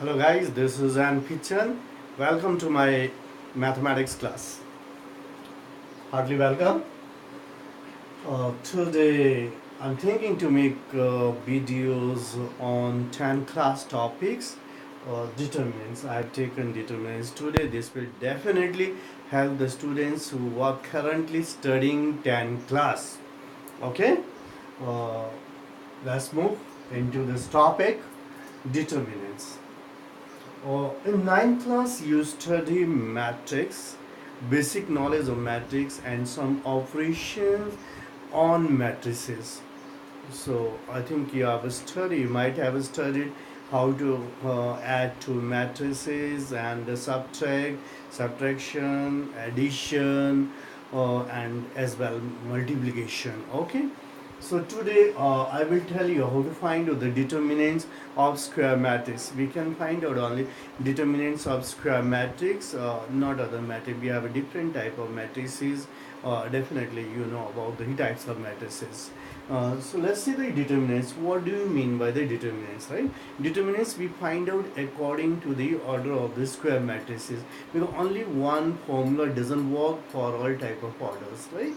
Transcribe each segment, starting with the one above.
Hello guys, this is An Kitchen. Welcome to my mathematics class. Heartily welcome. Today I'm thinking to make videos on 10 class topics. Determinants. I've taken determinants today. This will definitely help the students who are currently studying 10 class. Okay, uh, let's move into this topic, determinants. In ninth class, you study matrix, basic knowledge of matrix, and some operations on matrices. So I think you might have studied how to add two matrices and subtraction, addition, and as well multiplication. Okay. So today I will tell you how to find out the determinants of square matrix. We can find out only determinants of square matrix, not other matrix. We have a different type of matrices. Definitely you know about the types of matrices. So let's see the determinants. What do you mean by the determinants, right? Determinants we find out according to the order of the square matrices. Because only one formula doesn't work for all type of orders, right?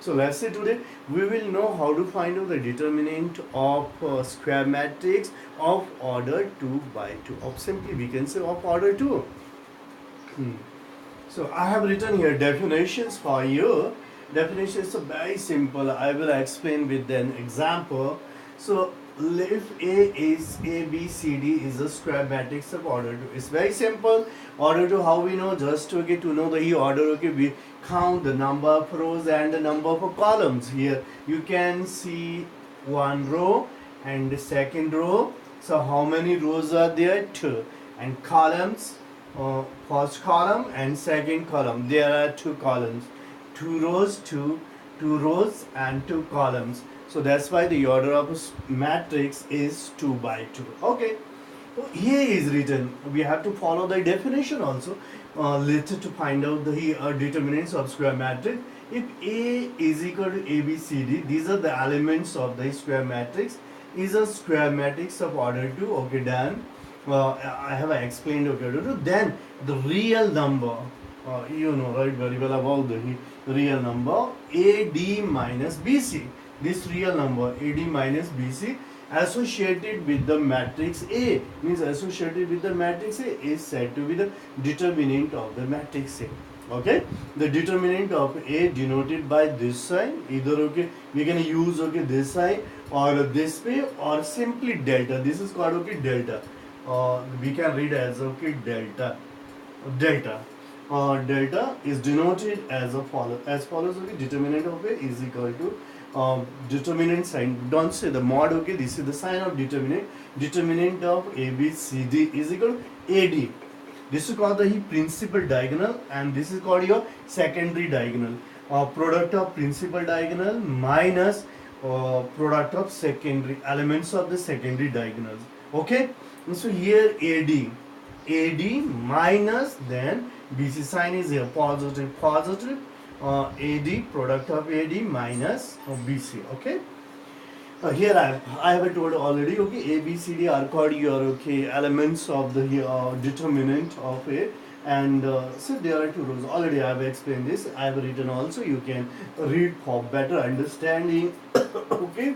So let's say today we will know how to find out the determinant of square matrix of order 2 by 2. Of simply we can say of order 2. So I have written here definitions for you. Definitions are very simple. I will explain with an example. So if A, B, C, D is a square matrix of order 2. It's very simple. Order 2, how we know? Just okay, to know the order, okay, we count the number of rows and the number of columns. Here you can see one row and the second row. So how many rows are there? 2. And columns, first column and second column, there are 2 columns, 2 rows, 2 rows and 2 columns. So that's why the order of a matrix is 2 by 2. Okay. So here is written, we have to follow the definition also later to find out the determinants of square matrix. If A is equal to ABCD, these are the elements of the square matrix, is a square matrix of order 2. Okay, done. I have explained okay, then the real number, you know right very well about the real number AD minus BC. This real number AD minus BC associated with the matrix A, means associated with the matrix A, is said to be the determinant of the matrix A. Okay, the determinant of A denoted by this sign, either okay we can use okay this sign or this way or simply delta. This is called okay delta. We can read as okay delta. Delta is denoted as follows. Okay, determinant of A is equal to determinant sign. Don't say the mod. Okay, this is the sign of determinant. Determinant of ABCD is equal to AD. This is called the principal diagonal, and this is called your secondary diagonal. Product of principal diagonal minus product of secondary elements of the secondary diagonals. Okay, and so here AD minus, then BC sign is here positive. AD, product of AD minus BC. Okay. Here I have told already. Okay, A, B, C, D are called your okay elements of the determinant of A, and so there are 2 rows. Already I have explained this. I have written also. You can read for better understanding. Okay,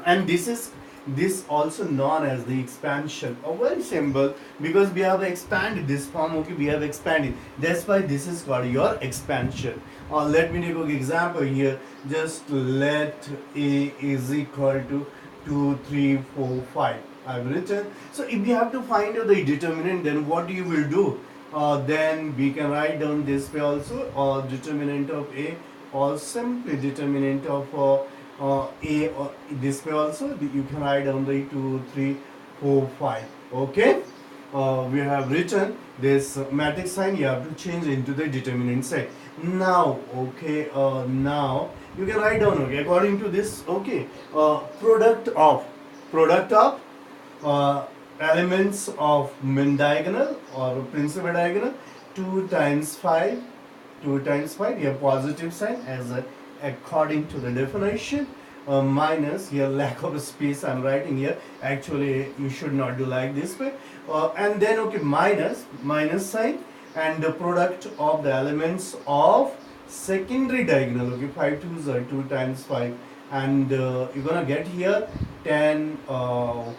and this also known as the expansion, or very simple, because we have expanded this form. Okay, we have expanded, that's why this is called your expansion. Let me take an example here. Just let A is equal to 2, 3, 4, 5. I've written. So if you have to find out the determinant, then what you will do? Then we can write down this way also, or determinant of A, or simply determinant of A, this way also. You can write down the 2, 3, 4, 5. Okay, we have written this matrix sign. You have to change into the determinant sign. Now, okay, now you can write down okay according to this. Okay, product of elements of min diagonal or principal diagonal, 2 times 5. 2 times 5, you have positive sign as according to the definition. minus here, lack of space I'm writing here. Actually you should not do like this way, and then okay, minus sign, and the product of the elements of secondary diagonal. Okay, 5 twos are 2 times 5, and you're gonna get here 10 oh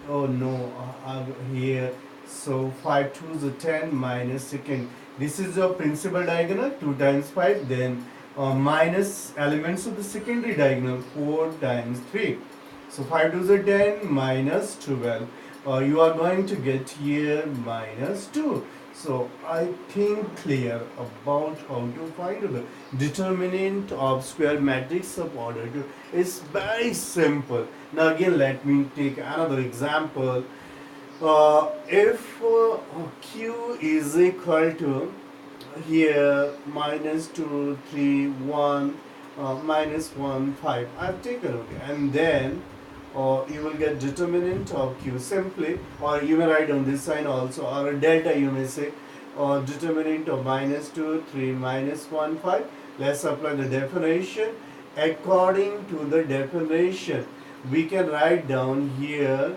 no, here, so 5 twos are 10 minus second. This is your principal diagonal, 2 times 5, then minus elements of the secondary diagonal, 4 times 3. So 5 twos are 10 minus 12. You are going to get here minus 2. So I think clear about how to find the determinant of square matrix of order 2. It's very simple. Now again let me take another example. If Q is equal to here minus 2, 3, 1, minus 1, 5, I've taken, okay, and then you will get determinant of Q simply, or you may write on this sign also, or a delta you may say, or determinant of minus 2, 3, minus 1, 5. Let's apply the definition. According to the definition, we can write down here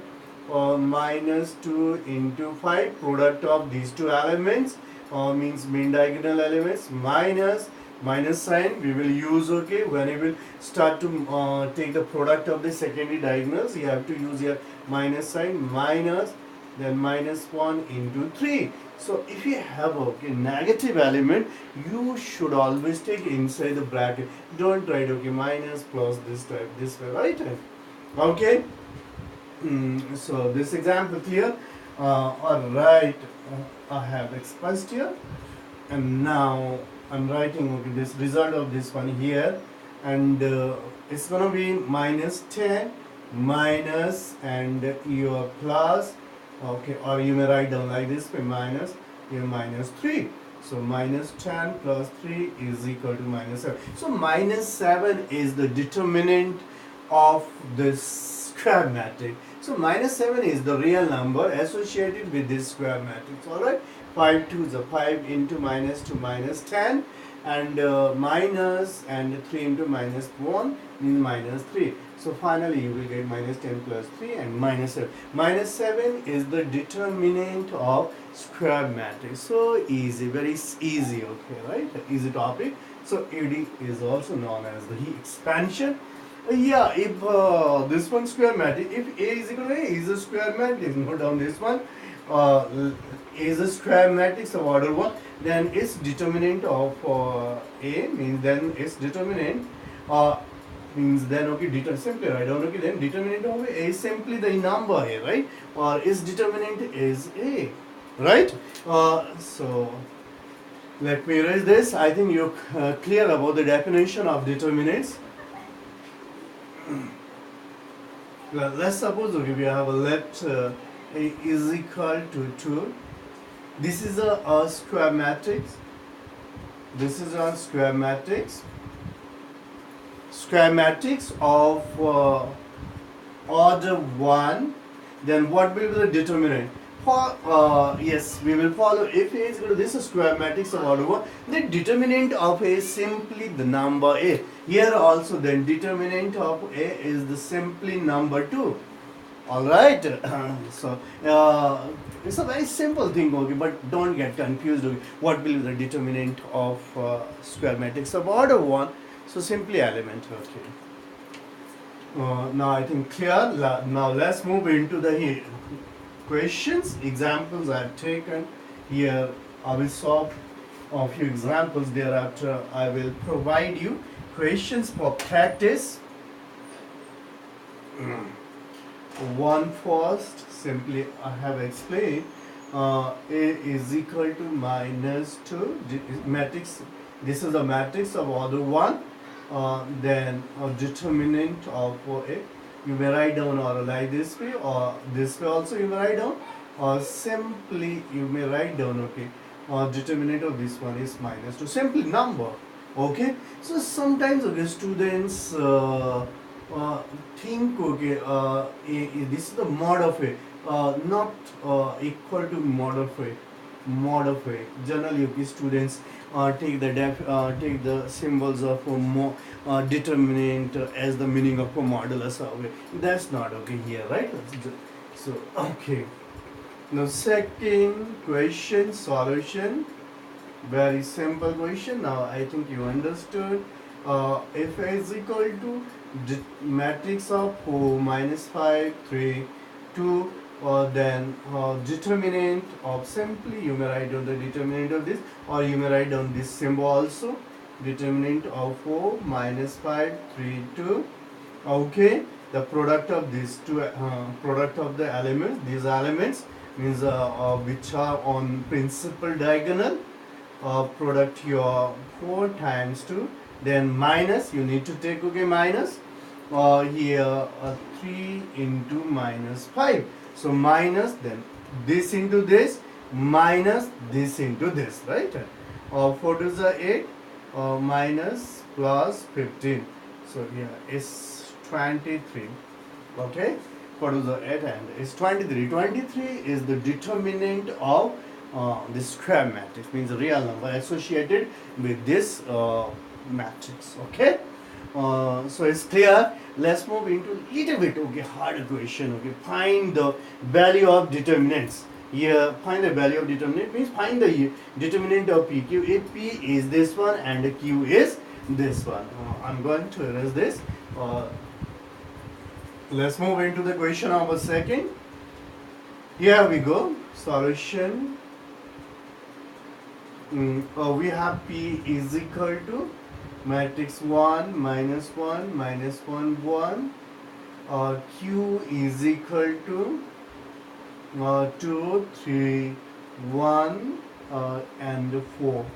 minus 2 into 5, product of these two elements, means mean diagonal elements, minus sign we will use, okay, when you will start to take the product of the secondary diagonals, you have to use your minus sign, minus, then minus 1 into 3. So if you have okay negative element, you should always take inside the bracket. Don't write okay minus plus this type this way, right? Okay. So this example clear. Alright, I have expressed here, and now I'm writing okay, this result of this one here, and it's gonna be minus 10 minus and your plus, okay, or you may write down like this, minus here minus 3. So minus 10 plus 3 is equal to minus 7. So minus 7 is the determinant of this square matrix. So minus 7 is the real number associated with this square matrix. Alright, 5 2 is a 5 into minus 2 minus 10, and minus and 3 into minus 1 means minus 3. So finally you will get minus 10 plus 3 and minus 7. Minus 7 is the determinant of square matrix. So easy, very easy, okay, right? Easy topic. So AD is also known as the expansion. Yeah, if this one square matrix, if A is equal to A is a square matrix, note down this one, A is a square matrix of order 1, then its determinant of A means then its determinant means then okay, simply write down okay, then determinant of A is simply the number here, right? Or its determinant is A, right? So let me erase this. I think you're clear about the definition of determinants. Let's suppose okay, we have a let A is equal to 2. This is a square matrix. This is a square matrix. Square matrix of order 1. Then what will be the determinant? For yes, we will follow. If A is equal to this square matrix of order 1, the determinant of A is simply the number A. Here also then determinant of A is the simply number 2. Alright, so it's a very simple thing, okay, but don't get confused, okay. What will be the determinant of square matrix of order 1? So simply element, okay. Now I think clear. Now let's move into the questions, examples I have taken. Here I will solve a few examples, thereafter I will provide you questions for practice. One first, simply I have explained, A is equal to minus 2, matrix, this is a matrix of order 1, then a determinant of A, you may write down or like this way, or this way also you may write down, or simply you may write down, okay, determinant of this one is minus 2, simply number, okay. So sometimes okay, students think okay, this is the mod of A, not equal to mod of A. mod of a. Generally, okay, students take the symbols of a determinant as the meaning of a modulus of a. That's not okay here, right? So okay. Now second question solution. Very simple question. Now I think you understood. If A is equal to matrix of 4 minus 5 3 2, then determinant of, simply you may write down the determinant of this, or you may write down this symbol also, determinant of 4 minus 5 3 2. Okay, the product of these two, product of the elements, these elements means which are on principal diagonal, product your 4 times 2, then minus, you need to take, okay, minus here 3 into minus 5, so minus, then this into this, minus this into this, right? 4 to the 8, minus plus 15, so here is 23. Okay, 4 to the 8 and is 23. 23 is the determinant of the square matrix, means a real number associated with this matrix. Okay, so it's clear. Let's move into little bit, okay, harder question. Okay, find the value of determinants. Here, find the value of determinant means find the determinant of PQ if P is this one and Q is this one. I'm going to erase this. Let's move into the question number second. Here we go. Solution. We have P is equal to matrix 1 minus 1 minus 1 1. Q is equal to 2 3 1 and 4.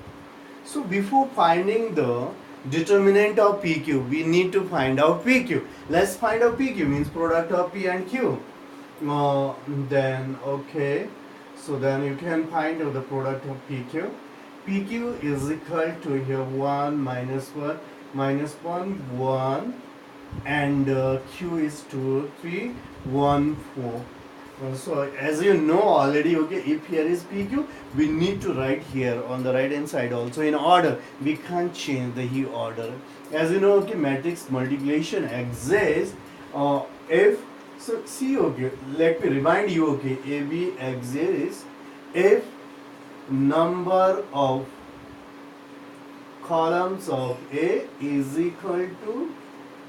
So before finding the determinant of PQ, we need to find out PQ. Let's find out PQ, means product of P and Q. Then okay, so then you can find out the product of PQ. PQ is equal to here 1 minus 1 minus 1 1, and Q is 2 3 1 4. So as you know already, okay, if here is PQ, we need to write here on the right hand side also in order. We can't change the order. As you know, okay, matrix multiplication exists if, so see, okay, let me remind you, okay, AB exists if number of columns of A is equal to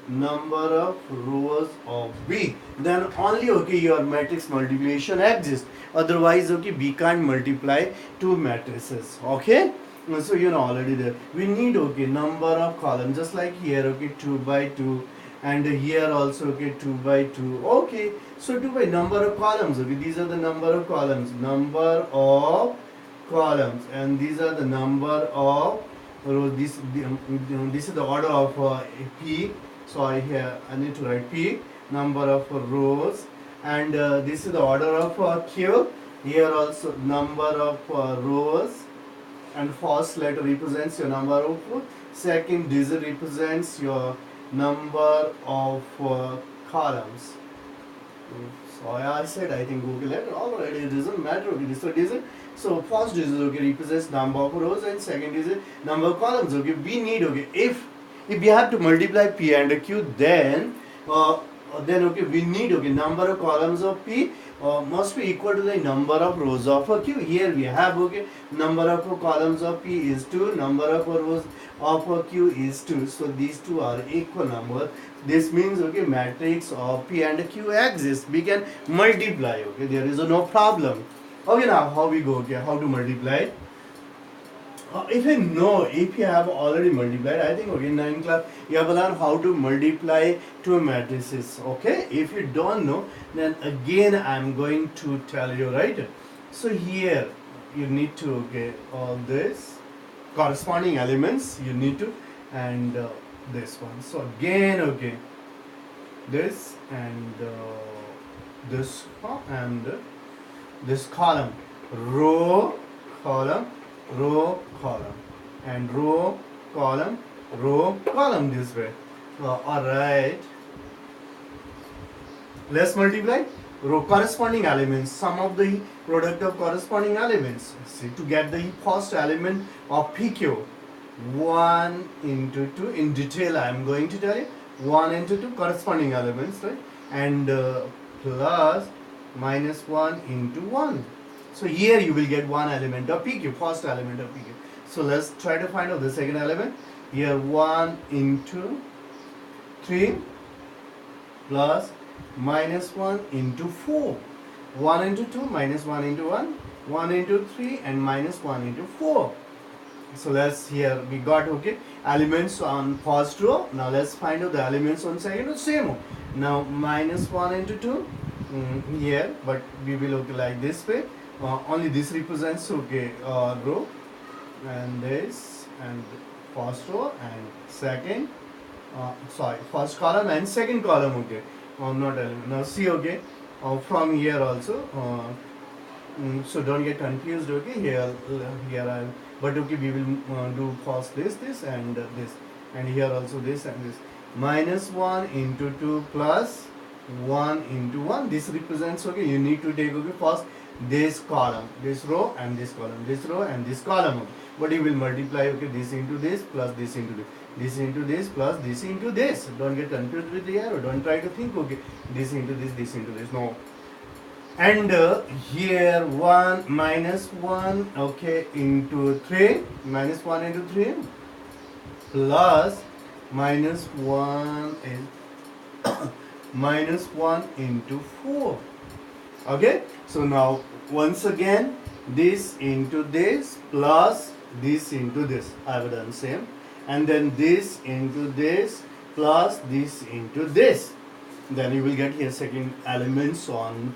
number of rows of B, then only, okay, your matrix multiplication exists. Otherwise, okay, we can't multiply two matrices. Okay, so you know already that we need, okay, number of columns, just like here, okay, 2 by 2, and here also, okay, 2 by 2. Okay, so 2 by number of columns, okay, these are the number of columns, and these are the number of rows. This is the order of P. So I need to write P, number of rows, and this is the order of Q. Here also number of rows, and first letter represents your number of, second digit represents your number of columns. So I said, I think Google letter, alright, it doesn't matter, okay, this is digit. So first digit, okay, represents number of rows, and second digit number of columns. Okay, we need, okay, if we have to multiply P and Q, then okay, we need, okay, number of columns of P must be equal to the number of rows of Q. Here we have, okay, number of columns of P is 2, number of rows of Q is 2. So these two are equal number. This means, okay, matrix of P and Q exists. We can multiply. Okay, there is no problem. Okay, now how we go? Okay, how to multiply? If you have already multiplied, I think, okay, in 9th class you have learned how to multiply two matrices. Okay, if you don't know, then again I'm going to tell you, right? So here you need to, okay, all this corresponding elements you need to, and this one. So again, okay, this and this and this column, row, column, row, column, and row, column, this way. Alright, let's multiply. row corresponding elements, sum of the product of corresponding elements. See, to get the first element of PQ, 1 into 2, in detail I am going to tell you, 1 into 2 corresponding elements, right? And plus minus 1 into 1. So here you will get one element of PQ, first element of PQ. So let's try to find out the second element. Here 1 into 3 plus minus 1 into 4. 1 into 2 minus 1 into 1. 1 into 3 and minus 1 into 4. So let's here we got okay elements on first row. Now let's find out the elements on second row. Same. Now minus 1 into 2 here, but we will look like this way. Only this represents okay row, and this and first row and second first column and second column, okay, not element. Now see, okay, from here also, so don't get confused, okay, here I, but okay, we will do first this and this, and here also this and this. Minus 1 into 2 plus 1 into 1, this represents, okay, you need to take, okay, first this column, this row and this column, this row and this column, okay. But you will multiply, okay, this into this plus this into this, this into this plus this into this. Don't get confused with the arrow. Don't try to think, okay, this into this into this. No. And here 1 minus 1, okay, into 3, minus 1 into 3 plus minus 1 is minus 1 into 4. Okay, so now once again this into this plus this into this, I have done same, and then this into this plus this into this. Then you will get here second elements on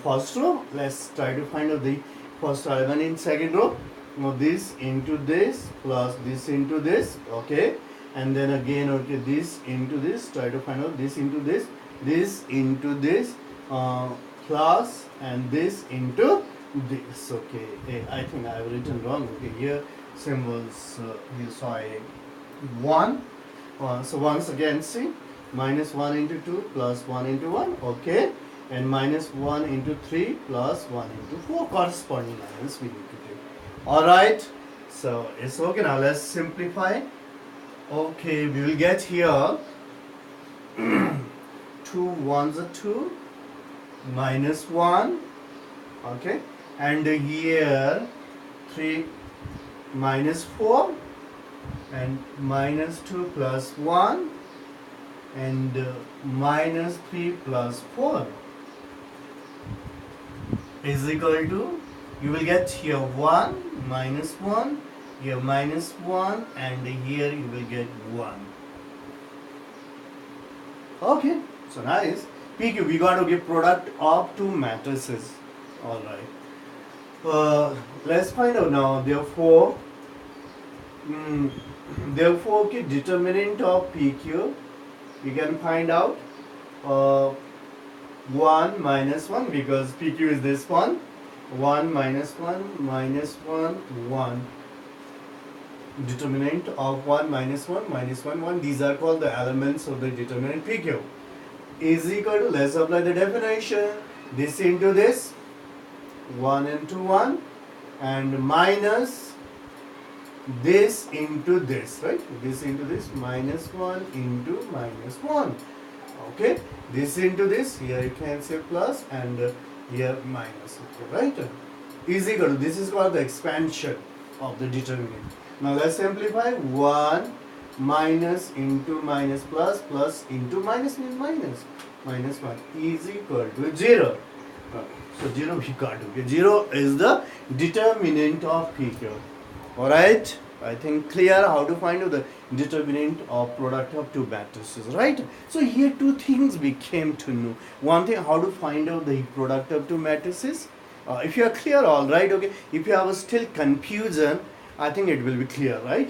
first row. Let's try to find out the first element in second row. Now this into this plus this into this, okay, and then again, okay, this into this. Try to find out this into this into this plus and this into this, okay. I think I have written wrong, okay, here symbols here, sorry, 1. So once again, see, minus 1 into 2 plus 1 into 1, okay, and minus 1 into 3 plus 1 into 4 corresponding lines we need to take. Alright, so it's okay. Now let's simplify. Okay, we will get here 2 ones are 2 minus 1, okay, and here 3 minus 4 and minus 2 plus 1 and minus 3 plus 4 is equal to, you will get here 1 minus 1, here minus 1, and here you will get 1. Okay, so nice. PQ, we got to give product of two matrices. Alright. Let's find out now. Therefore, okay, determinant of PQ, we can find out 1 minus 1, because PQ is this one. 1 minus 1 minus 1 1. Determinant of 1 minus 1 minus 1 1. These are called the elements of the determinant PQ. Is equal to, let's apply the definition. This into this, 1 into 1, and minus this into this, right? This into this, minus 1 into minus 1. Okay, this into this, here you can say plus, and here minus, okay, right? Is equal to, this is called the expansion of the determinant. Now let's simplify. 1 minus into minus plus plus into minus means minus. Minus 1 is equal to 0. So 0 we got, okay. 0 is the determinant of PQ. Alright, I think clear how to find out the determinant of product of two matrices, right? So here two things we came to know. One thing, how to find out the product of two matrices. If you are clear, alright, okay. If you have still confusion, I think it will be clear, right?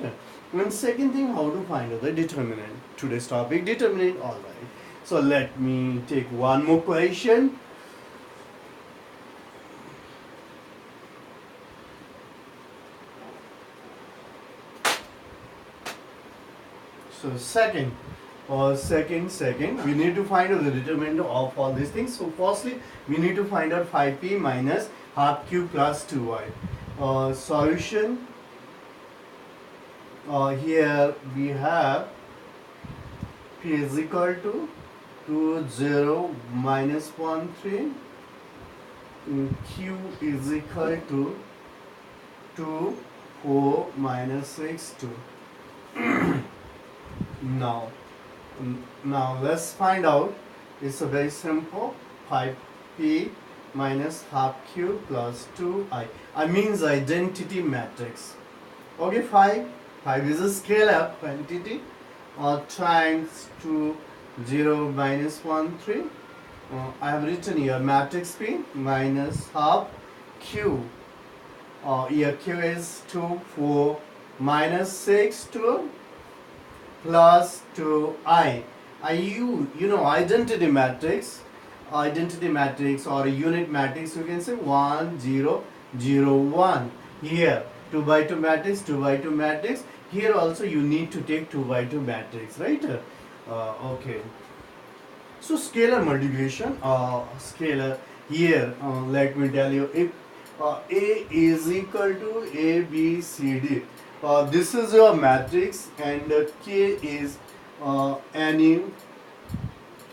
And second thing, how to find out the determinant. Today's topic, determinant, alright. So let me take one more question. So second, second, we need to find out the determinant of all these things. So firstly, we need to find out 5p minus half q plus 2y. Solution, here we have p is equal to 2 0 minus 1 3, q is equal to 2 4 minus 6 2. Now let's find out. It's a very simple. 5p minus half q plus 2i. I means identity matrix. Okay, 5 is a scalar quantity, times 2 0 minus 1 3. I have written here matrix p minus half q. Here q is 2 4 minus 6 2 plus 2i. You know identity matrix or unit matrix, you can say 1 0 0 1. Here 2 by 2 matrix, 2 by 2 matrix. Here also you need to take 2 by 2 matrix, right? Okay. So scalar multiplication, scalar here, let me tell you, if A is equal to A, B, C, D, this is your matrix, and K is any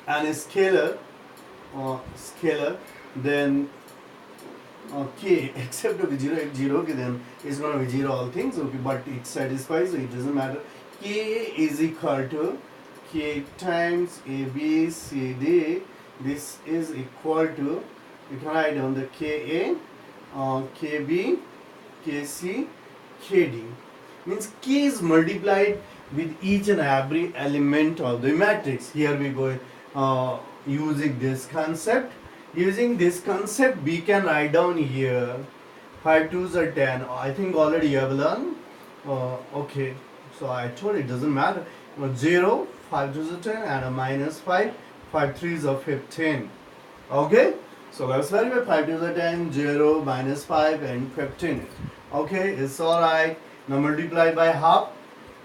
scalar, then K except to be 0, if 0, okay, then it's going to be 0 all things, okay, but it satisfies, so it doesn't matter. K is equal to K times A, B, C, D. This is equal to, you can write down the Ka, Kb, Kc, Kd. Means K is multiplied with each and every element of the matrix. Here we go using this concept. Using this concept, we can write down here 5 2s are 10. I think already you have learned. Okay, so I told it doesn't matter. 0, 5 2s are 10, and a minus 5, 5 3s are 15. Okay, so let's verify 5 2s are 10, 0, minus 5, and 15. Okay, it's alright. Now multiply by half.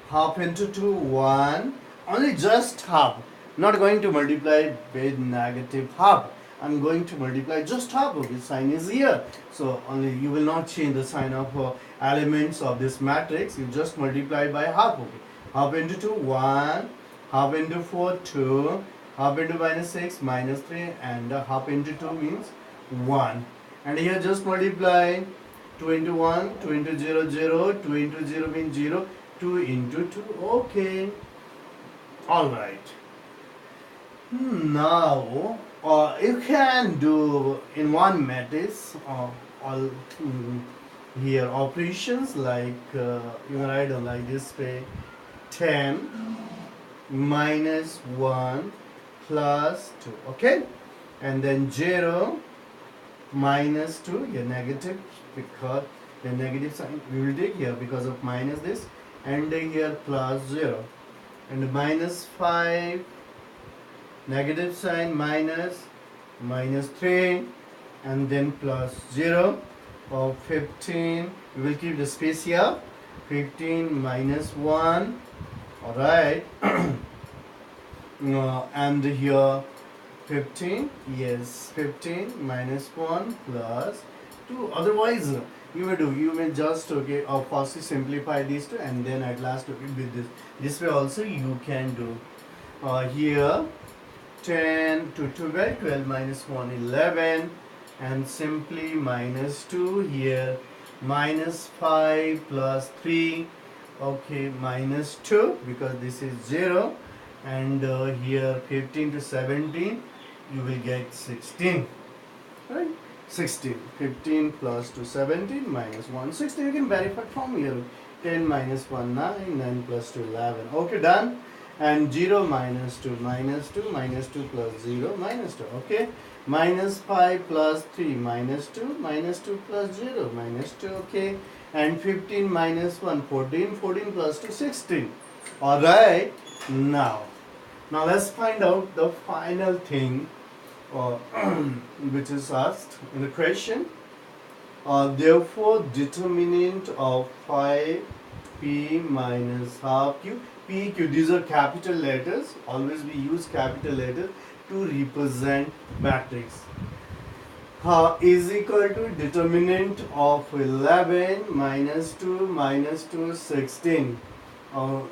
Half into 2, 1. Only just half. Not going to multiply with negative half. I'm going to multiply just half. Okay, sign is here. So only you will not change the sign of elements of this matrix. You just multiply by half. Okay, half into 2, 1. Half into 4, 2. Half into minus 6, minus 3. And half into 2 means 1. And here just multiply 2 into 1, 2 into 0, 0. 2 into 0 means 0. 2 into 2. Okay. Alright. Now, you can do in one matrix all here operations like you can write on like this way: 10 minus 1 plus 2. Okay, and then 0 minus 2, here negative, because the negative sign we will take here because of minus this, and here plus 0, and minus 5, negative sign, minus 3, and then plus 0 of 15. We will keep the space here. 15 minus 1. Alright. And here 15. Yes, 15 minus 1 plus 2. Otherwise, you will just firstly simplify these two, and then at last with this. This way also you can do. Here 10 to 12, 12 minus 1, 11, and simply minus 2. Here minus 5 plus 3, okay, minus 2 because this is 0, and here 15 to 17, you will get 16, right? 16, 15 plus 2, 17, minus 1, 16. You can verify from here. 10 minus 1, 9, 9 plus 2, 11. Okay, done. And 0 minus 2, minus 2, minus 2 plus 0, minus 2. Okay, minus 5 plus 3, minus 2, minus 2 plus 0, minus 2. Okay, and 15 minus 1, 14, 14 plus 2, 16. Alright, now let's find out the final thing which is asked in the question. Therefore, determinant of 5p minus half q P, Q, these are capital letters. Always we use capital letters to represent matrix. Is equal to determinant of 11 minus 2 minus 2 16.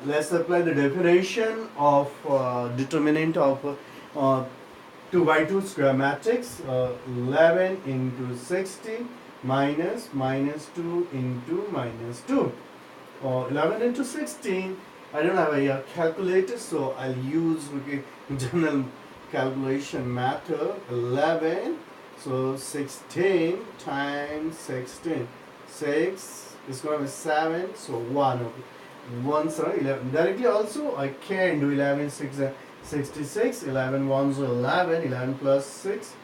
Let's apply the definition of determinant of 2 by 2 square matrix. 11 into 16 minus 2 into minus 2. 11 into 16, I don't have a calculator, so I'll use general calculation method. 11, so 16 times 16, 6 is going to be 7, so 1. Okay. 1 sorry, 11. Directly also I can do 11 6 66, 11 1s 11, 11 plus 6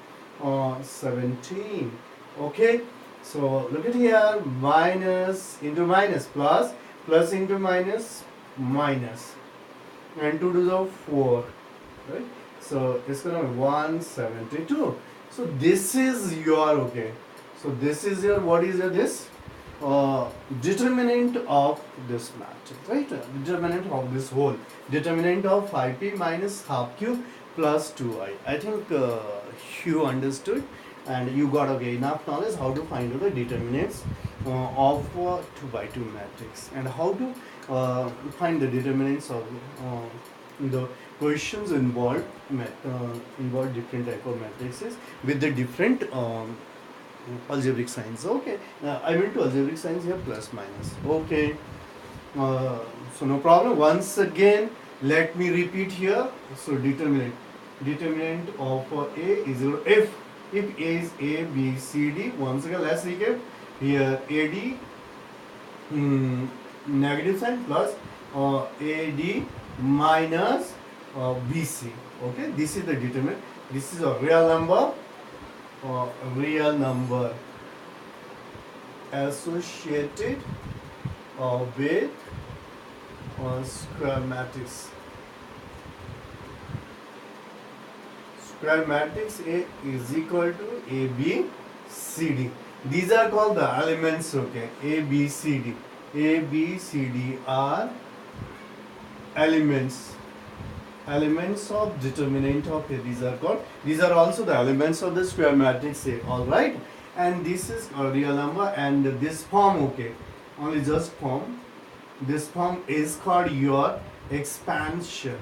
17. Okay, so look at here, minus into minus, plus into minus, minus, and 2 to the 4, right? So it's gonna be 172. So this is your, okay, so this is your, what is your this determinant of this matrix, right? Determinant of this whole, determinant of 5p minus half q plus 2i. I think you understood and you got enough knowledge how to find out the determinants of 2 by 2 matrix, and how to find the determinants of the questions involved different type of matrices with the different algebraic signs. Okay, I went to algebraic signs here, plus minus. Okay, so no problem. Once again, let me repeat here. So determinant of A is equal to if A is A, B, C, D. Once again, let's recap here. AD negative sign plus AD minus BC. Okay, this is the determinant. This is a real number associated with square matrix. Square matrix A is equal to A, B, C, D. These are called the elements. Okay, A, B, C, D. A, B, C, D are elements of determinant of A. These are also the elements of the square matrix A. All right, and this is a real number, and this form, okay, only just form. This form is called your expansion.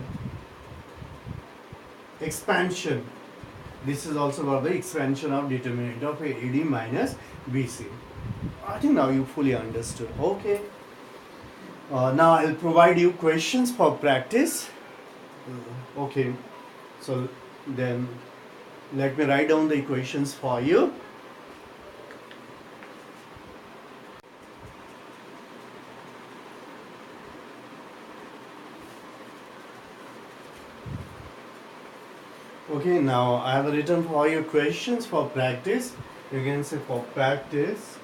This is also called the expansion of determinant of AD minus BC. I think now you fully understood. Okay. Now I'll provide you questions for practice. Okay. So then let me write down the equations for you. Okay, now I have written for you questions for practice. You can say for practice.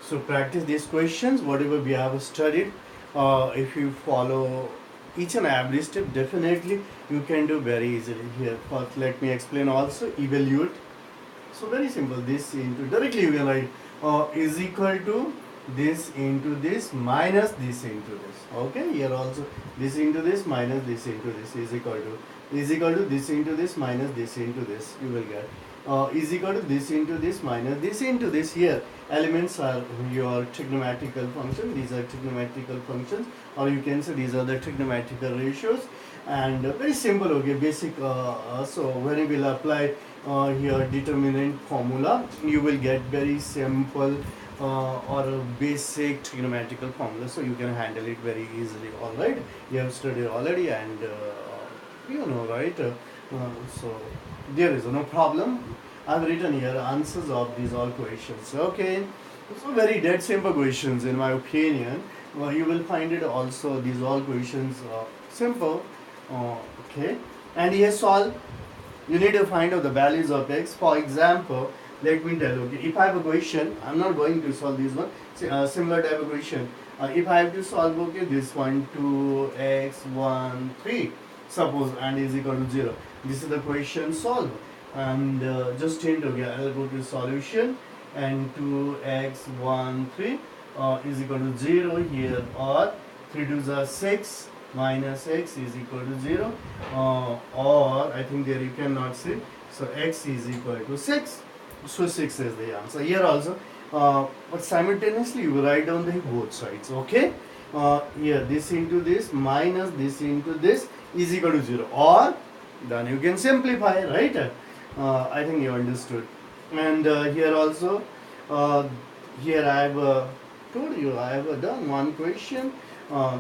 So practice these questions, whatever we have studied. If you follow each and every step, definitely you can do very easily. Here, first let me explain also, evaluate. So very simple, this into, directly you can write is equal to this into this minus this into this. Okay, here also this into this minus this into this is equal to this into this minus this into this. You will get is equal to this into this minus this into this. Here elements are your trigonometrical functions. These are trigonometrical functions, or you can say these are the trigonometrical ratios, and very simple. Okay, basic. So when you will apply here determinant formula, you will get very simple or a basic trigonometrical formula, so you can handle it very easily. All right, you have studied already, and you know, right? So there is no problem. I've written here answers of these all questions. Okay, so very dead simple questions in my opinion. You will find it also, these all questions simple. Okay, and here solve. You need to find out the values of x. For example, let me tell you, okay, if I have a question, I'm not going to solve this one. Similar type of question. If I have to solve, okay, this one 2x1 3, suppose, and is equal to 0. This is the question solve. And just hint, okay, I'll go to solution, and 2x1 3 is equal to 0 here, or 3 2s are 6 minus x is equal to 0, or I think there you cannot see, so x is equal to 6, so 6 is the answer here also. But simultaneously you write down the both sides, okay. Here this into this minus this into this is equal to 0, or then you can simplify, right. I think you understood. And here also, here I have told you, I have done one question,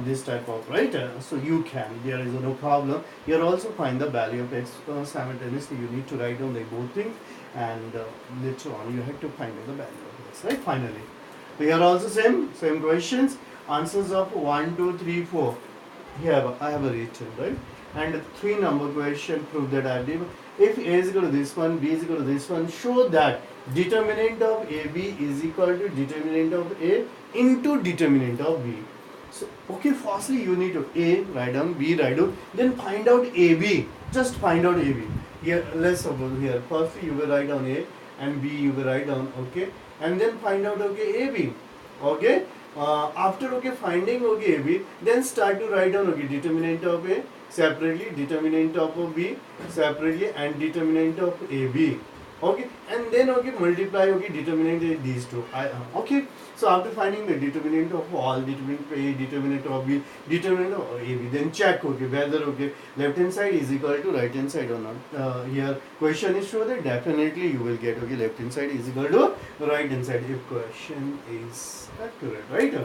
this type of, right. So you can, there is no problem. Here also find the value of x, simultaneously you need to write down the both things, and later on you have to find out the value of x, right, finally. Here also same questions, answers of 1 2 3 4 here I have a written, right. And 3 number question, prove that I did. If A is equal to this one, B is equal to this one, show that determinant of AB is equal to determinant of A into determinant of B. So, okay, firstly you need to A write down, B write down, then find out AB. Just find out AB. Here, let's suppose here, firstly you will write down A and B you will write down, okay, and then find out, okay, AB, okay. After, okay, finding, okay, AB, then start to write down, okay, determinant of A separately, determinant of B separately, and determinant of AB, okay, and then, okay, multiply, okay, determinant of these two. Okay, so after finding the determinant of all, determinant of A, determinant of B, determinant of AB, then check, okay, whether, okay, left hand side is equal to right hand side or not. Here question is show that definitely you will get, okay, left hand side is equal to right hand side if question is accurate, right.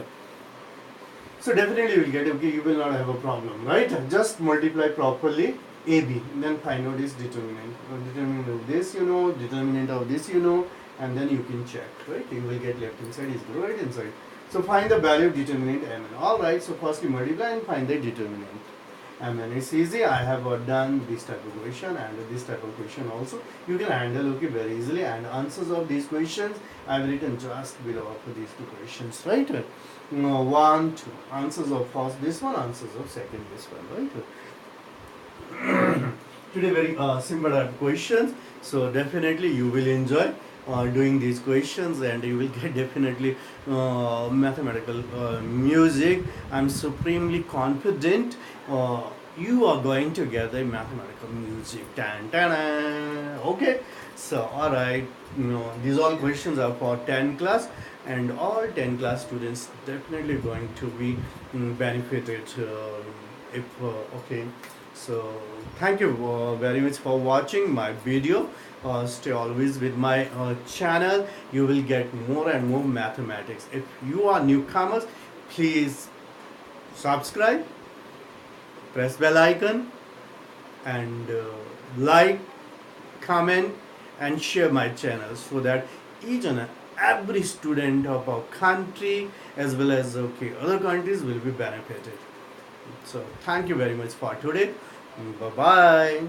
So definitely you will get, okay, you will not have a problem, right. Just multiply properly AB, then find out this determinant. Determinant of this you know, determinant of this you know, and then you can check, right. You will get left hand side is equal to right hand side. So find the value of determinant Mn. Alright, so firstly multiply and find the determinant Mn. It's easy. I have done this type of question and this type of question also. You can handle, okay, very easily, and answers of these questions I have written just below for these two questions, right. 1 2 answers of first this one, answers of second this one, right. Today very simple type of questions, so definitely you will enjoy doing these questions, and you will get definitely mathematical music. I'm supremely confident you are going to get the mathematical music. Tan, tan, okay, so alright, these all questions are for 10 class, and all 10 class students definitely going to be benefited if okay. So thank you very much for watching my video. Stay always with my channel. You will get more and more mathematics. If you are newcomers, please subscribe, press bell icon, and like, comment, and share my channel, so that each and every student of our country as well as, okay, other countries will be benefited. So thank you very much for today. Bye bye.